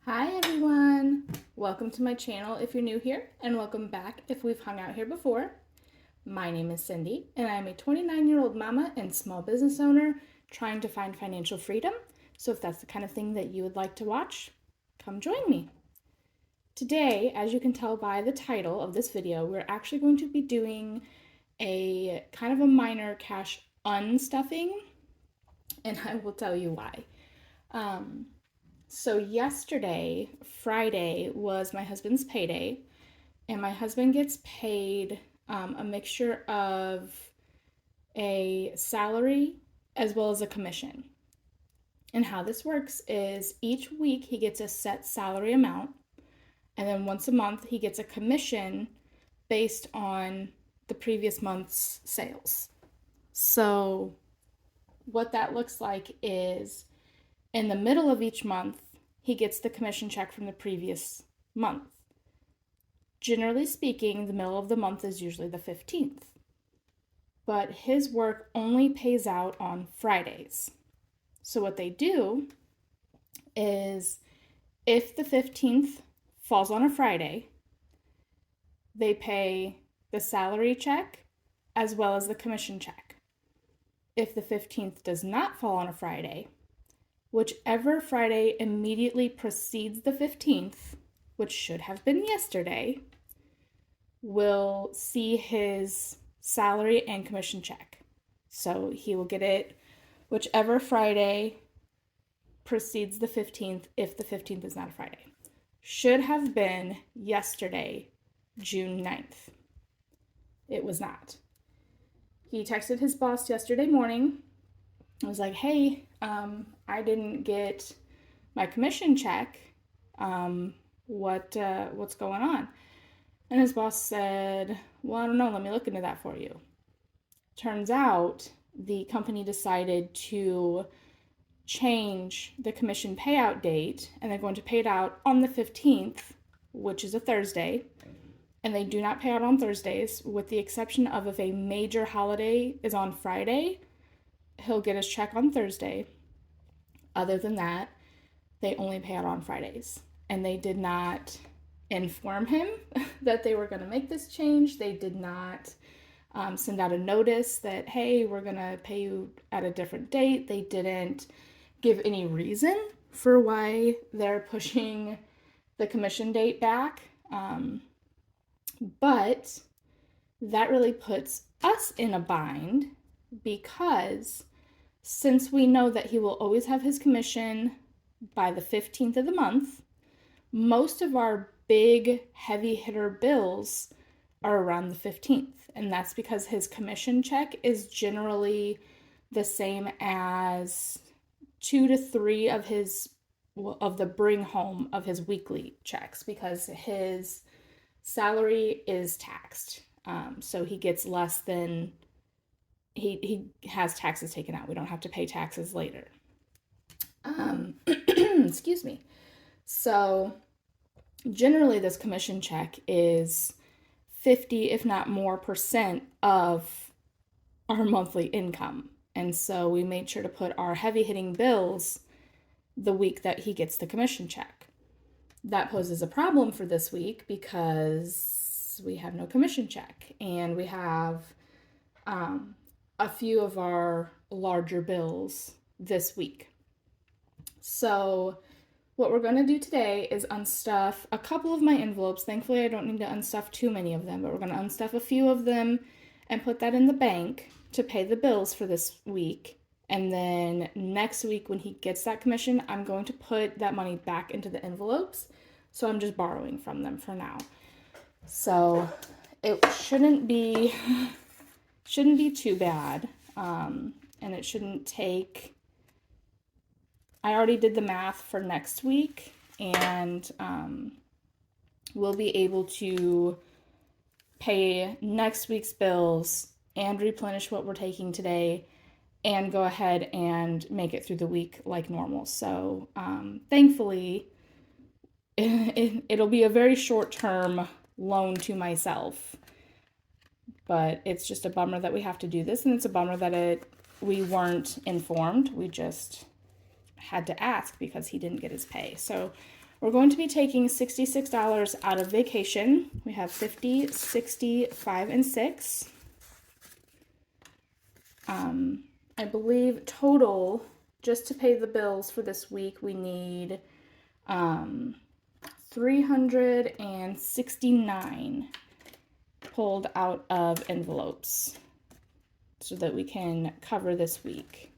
Hi everyone! Welcome to my channel if you're new here, and welcome back if we've hung out here before. My name is Cindy, and I'm a 29-year-old mama and small business owner trying to find financial freedom. So if that's the kind of thing that you would like to watch, come join me. Today, as you can tell by the title of this video, we're actually going to be doing a kind of a minor cash unstuffing, and I will tell you why. So yesterday, Friday, was my husband's payday, and my husband gets paid a mixture of a salary as well as a commission. And how this works is each week he gets a set salary amount, and then once a month he gets a commission based on the previous month's sales. So what that looks like is in the middle of each month, he gets the commission check from the previous month. Generally speaking, the middle of the month is usually the 15th. But his work only pays out on Fridays. So what they do is if the 15th falls on a Friday, they pay the salary check as well as the commission check. If the 15th does not fall on a Friday, whichever Friday immediately precedes the 15th, which should have been yesterday, will see his salary and commission check. So he will get it whichever Friday precedes the 15th if the 15th is not a Friday. Should have been yesterday, June 9th. It was not. He texted his boss yesterday morning. I was like, hey, I didn't get my commission check. What's going on? And his boss said, well, I don't know. Let me look into that for you. Turns out the company decided to change the commission payout date, and they're going to pay it out on the 15th, which is a Thursday. And they do not pay out on Thursdays, with the exception of if a major holiday is on Friday, he'll get his check on Thursday. Other than that, they only pay out on Fridays. And they did not inform him that they were going to make this change. They did not send out a notice that, hey, we're going to pay you at a different date. They didn't give any reason for why they're pushing the commission date back. But that really puts us in a bind because since we know that he will always have his commission by the 15th of the month, most of our big heavy hitter bills are around the 15th. And that's because his commission check is generally the same as 2 to 3 of the bring home of his weekly checks, because his salary is taxed. So he gets less than he has taxes taken out. We don't have to pay taxes later. Excuse me. So generally this commission check is 50, if not more, percent of our monthly income. And so we made sure to put our heavy hitting bills the week that he gets the commission check. That poses a problem for this week because we have no commission check, and we have a few of our larger bills this week. So what we're going to do today is unstuff a couple of my envelopes. Thankfully, I don't need to unstuff too many of them, but we're going to unstuff a few of them and put that in the bank to pay the bills for this week. And then next week when he gets that commission, I'm going to put that money back into the envelopes. So I'm just borrowing from them for now. So it shouldn't be too bad. And it shouldn't take, I already did the math for next week, and we'll be able to pay next week's bills and replenish what we're taking today and go ahead and make it through the week like normal. So thankfully, it'll be a very short-term loan to myself, but it's just a bummer that we have to do this, and it's a bummer that we weren't informed. We just had to ask because he didn't get his pay. So We're going to be taking $66 out of vacation. We have 50, 60, 5, and 6. I believe total, just to pay the bills for this week, we need 369 pulled out of envelopes so that we can cover this week.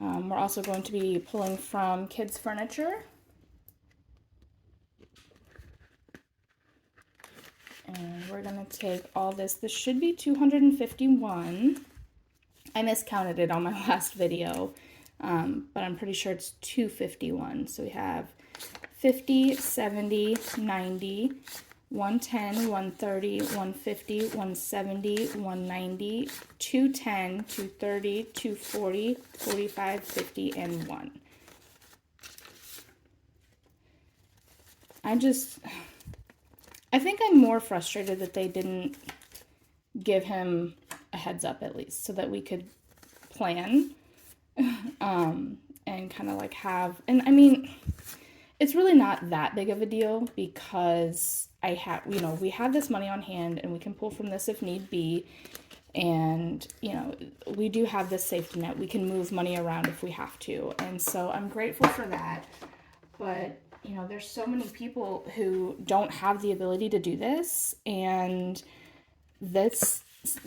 We're also going to be pulling from kids' furniture. And we're going to take all this. This should be 251. I miscounted it on my last video, but I'm pretty sure it's 251. So we have 50, 70, 90, 110, 130, 150, 170, 190, 210, 230, 240, 45, 50, and 1. I think I'm more frustrated that they didn't give him a heads up at least so that we could plan and kind of like have, and I mean, it's really not that big of a deal because we have this money on hand and we can pull from this if need be. And, we do have this safety net. We can move money around if we have to. And so I'm grateful for that. But, there's so many people who don't have the ability to do this. And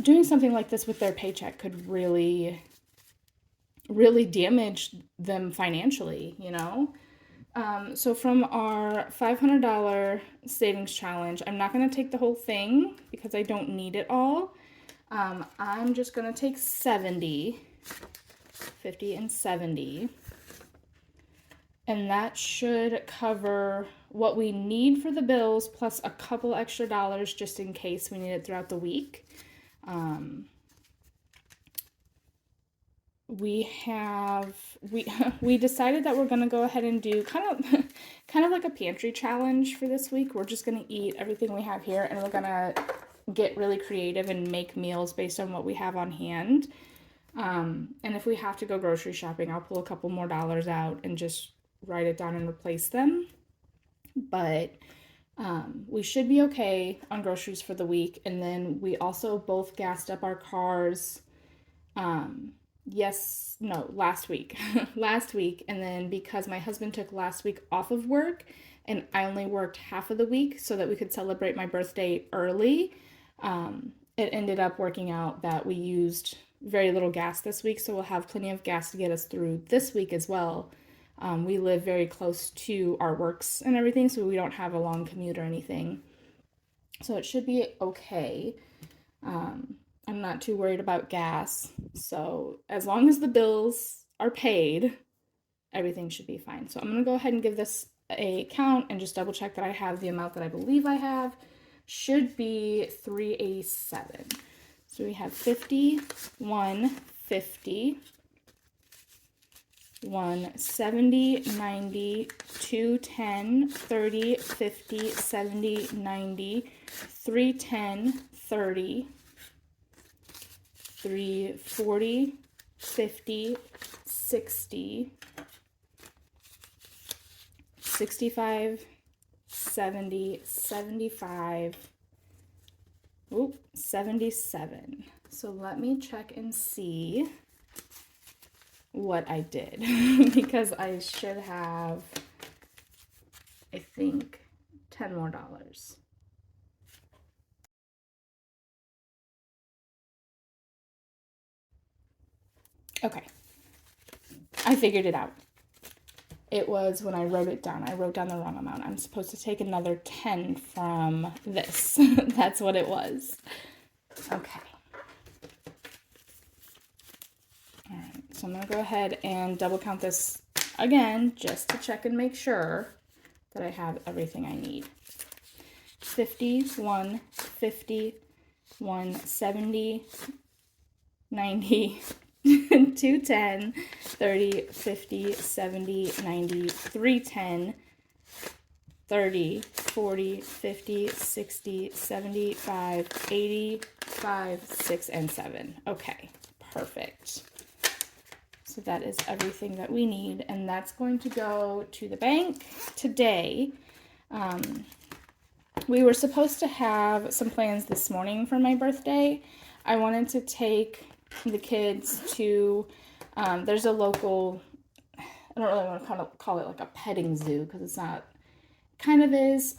doing something like this with their paycheck could really, really damage them financially, So from our $500 savings challenge, I'm not going to take the whole thing because I don't need it all. I'm just going to take 70, 50 and 70. And that should cover what we need for the bills plus a couple extra dollars just in case we need it throughout the week. We decided that we're going to go ahead and do kind of like a pantry challenge for this week. We're just going to eat everything we have here and we're going to get really creative and make meals based on what we have on hand. And if we have to go grocery shopping, I'll pull a couple more dollars out and just write it down and replace them. But we should be okay on groceries for the week. And then we also both gassed up our cars. Last week. Last week. And then because my husband took last week off of work and I only worked half of the week so that we could celebrate my birthday early, it ended up working out that we used very little gas this week. So we'll have plenty of gas to get us through this week as well. We live very close to our works and everything, so we don't have a long commute or anything. So it should be okay. I'm not too worried about gas. So as long as the bills are paid, everything should be fine. So I'm going to go ahead and give this a count and just double check that I have the amount that I believe I have. Should be 387. So we have 50, 150, 170, 90, 210, 30, 50, 70, 90, 310, 30, 340, 50, 60, 65, 70, 75, 77. So let me check and see what I did because I should have, I think, $10 more. Okay, I figured it out. It was when I wrote it down. I wrote down the wrong amount. I'm supposed to take another 10 from this. That's what it was. Okay. All right, so I'm going to go ahead and double count this again just to check and make sure that I have everything I need. 50, 150, 170, 90, 210, 30, 50, 70, 90, 310, 30, 40, 50, 60, 75, 80, 5, 6, and 7. Okay, perfect. So So that is everything that we need, and that's going to go to the bank today. We were supposed to have some plans this morning for my birthday. I wanted to take the kids to, there's a local, I don't really want to call it like a petting zoo because it's not, kind of is.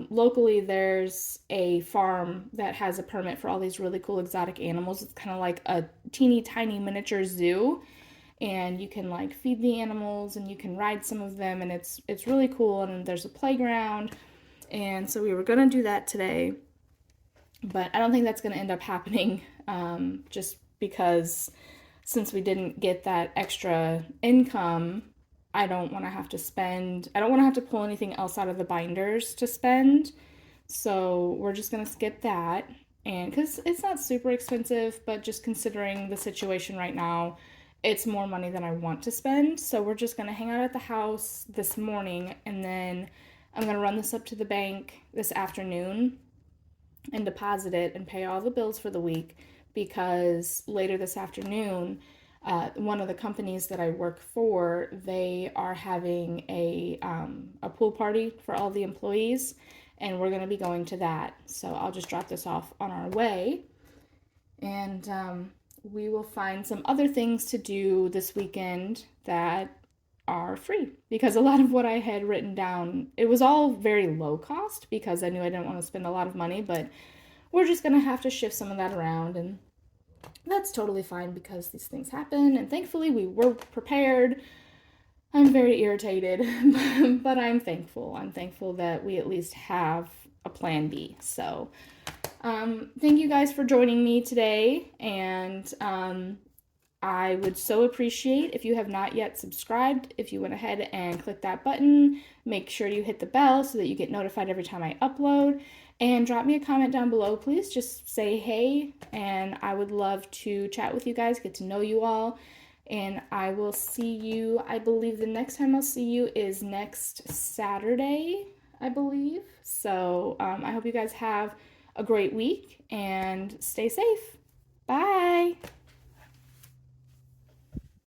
Locally, there's a farm that has a permit for all these really cool exotic animals. It's kind of like a teeny tiny miniature zoo, and you can like feed the animals and you can ride some of them, and it's really cool. And there's a playground. And so we were going to do that today, but I don't think that's going to end up happening, just because since we didn't get that extra income, I don't want to have to pull anything else out of the binders to spend. So we're just going to skip that. And because it's not super expensive, but just considering the situation right now, it's more money than I want to spend. So we're just going to hang out at the house this morning, and then I'm going to run this up to the bank this afternoon and deposit it and pay all the bills for the week, because later this afternoon, one of the companies that I work for, they are having a pool party for all the employees, and we're going to be going to that. So I'll just drop this off on our way, and we will find some other things to do this weekend that are free, because a lot of what I had written down, it was all very low cost because I knew I didn't want to spend a lot of money, but we're just going to have to shift some of that around, and that's totally fine because these things happen, and thankfully we were prepared. I'm very irritated, but I'm thankful. I'm thankful that we at least have a plan B. So thank you guys for joining me today, and I would so appreciate if you have not yet subscribed, if you went ahead and clicked that button. Make sure you hit the bell so that you get notified every time I upload, and drop me a comment down below, please. Just say hey, and I would love to chat with you guys, get to know you all, and I will see you, I believe the next time I'll see you is next Saturday, I believe. So I hope you guys have a great week and stay safe. Bye.